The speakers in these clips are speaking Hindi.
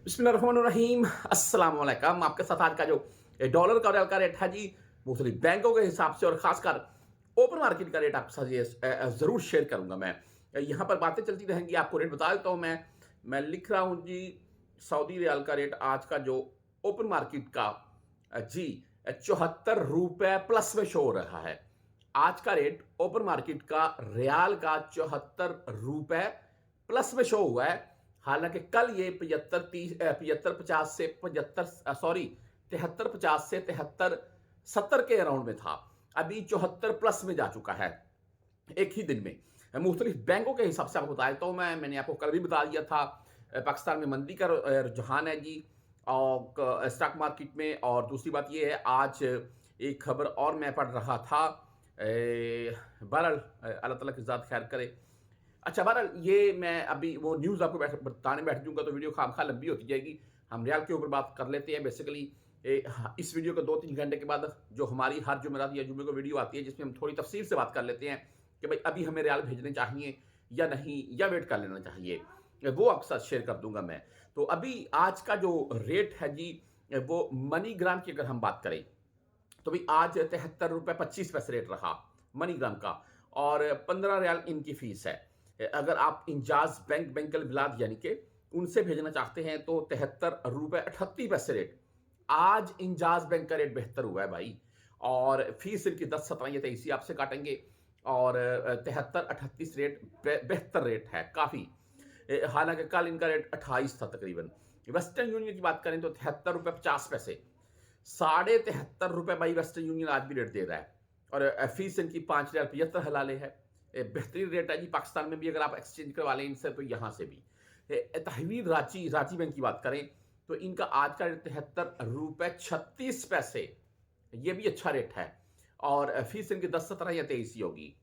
बिस्मिल्लाहिर्रहमानिर्रहीम अस्सलाम वालेकुम। आपके साथ आज का जो डॉलर का और रियाल का रेट है जी, मुख्तलिफ बैंकों के हिसाब से और खासकर ओपन मार्केट का रेट आपके साथ ये ज़रूर शेयर करूंगा मैं। यहाँ पर बातें चलती रहेंगी, आपको रेट बता देता हूँ मैं लिख रहा हूँ जी। सऊदी रियाल का रेट आज का जो ओपन मार्केट का जी 74 रुपए प्लस में शो हो रहा है। आज का रेट ओपन मार्केट का रियाल का 74 रुपए प्लस में शो हुआ है। हालांकि कल ये 75-50 से 75 सॉरी 73-50 से 73-70 के अराउंड में था। अभी 74 प्लस में जा चुका है एक ही दिन में। मुख्तलिफ बैंकों के हिसाब से आपको बता देता हूँ मैंने आपको कल भी बता दिया था। पाकिस्तान में मंदी का रुझान है जी और स्टॉक मार्केट में। और दूसरी बात ये है, आज एक खबर और मैं पढ़ रहा था। बहरहाल अल्लाह ताला की ज़ात खैर करे। अच्छा, बहरहाल ये मैं अभी वो न्यूज़ आपको बताने बैठ जाऊँगा तो वीडियो खामखा लंबी होती जाएगी। हम रियाल के ऊपर बात कर लेते हैं। बेसिकली इस वीडियो को 2-3 घंटे के बाद जो हमारी हर जुमेरात या जुमे को वीडियो आती है जिसमें हम थोड़ी तफसील से बात कर लेते हैं कि भाई अभी हमें रियाल भेजने चाहिए या नहीं, या वेट कर लेना चाहिए, वो आपके साथ शेयर कर दूंगा मैं। तो अभी आज का जो रेट है जी, वो मनीग्राम की अगर हम बात करें तो भाई आज 73 रुपए 25 पैसे रेट रहा मनीग्राम का, और 15 रियाल इनकी फीस है। अगर आप इंजाज बैंकल बिलाद यानी कि उनसे भेजना चाहते हैं तो 73 रुपए 38 पैसे रेट। आज इंजाज बैंक का रेट बेहतर हुआ है भाई, और फीस इनकी 10-17 आपसे काटेंगे, और 73-38 रेट बेहतर रेट है काफ़ी। हालांकि कल इनका रेट 28 था तकरीबन। वेस्टर्न यूनियन की बात करें तो 73 रुपए 50 पैसे। 73.5 रुपए भाई वेस्टर्न यूनियन आज भी रेट दे रहा है, और फीस इनकी 5 रियाल 75 हलाले है। बेहतरीन रेट है जी। पाकिस्तान में भी अगर आप एक्सचेंज करवा लें इनसे तो यहाँ से भी। तहवील रांची बैंक की बात करें तो इनका आज का रेट 73 रुपए 36 पैसे। ये भी अच्छा रेट है, और फीस इनकी 10-17 या 23 होगी।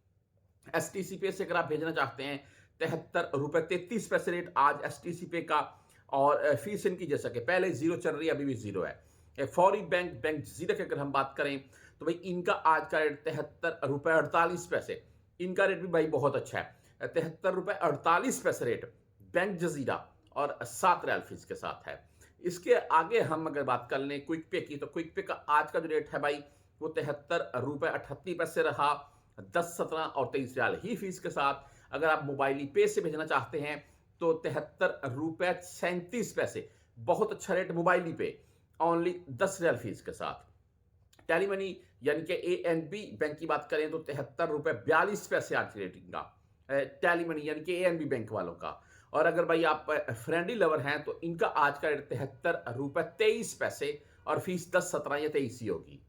एसटीसी पे से अगर आप भेजना चाहते हैं 73 रुपए 33 पैसे रेट आज एसटीसी पे का, और फीस इनकी जैसा कि पहले जीरो चल रही है अभी भी जीरो है। फौरी बैंक जीरो की अगर हम बात करें तो भाई इनका आज का रेट 73 रुपए 48 पैसे। इनका रेट भी भाई बहुत अच्छा है। 73 रुपए 48 पैसे रेट बैंक जजीरा, और 7 रियाल फीस के साथ है। इसके आगे हम अगर बात कर लें क्विक पे की, तो क्विक पे का आज का जो रेट है भाई वो 73 रुपए 38 पैसे रहा। 10-17 और 23 रियाल ही फीस के साथ। अगर आप मोबाइली पे से भेजना चाहते हैं तो 73 रुपए 37 पैसे। बहुत अच्छा रेट मोबाइली पे, ओनली 10 रियाल फीस के साथ। टेली मनी यानी कि एएनबी बैंक की बात करें तो 73 रुपए 42 पैसे आज रेटिंग का टेली मनी यानी कि एएनबी बैंक वालों का। और अगर भाई आप फ्रेंडली लवर हैं तो इनका आज का रेट 73 रुपए 23 पैसे, और फीस 10-17 या 23 ही होगी।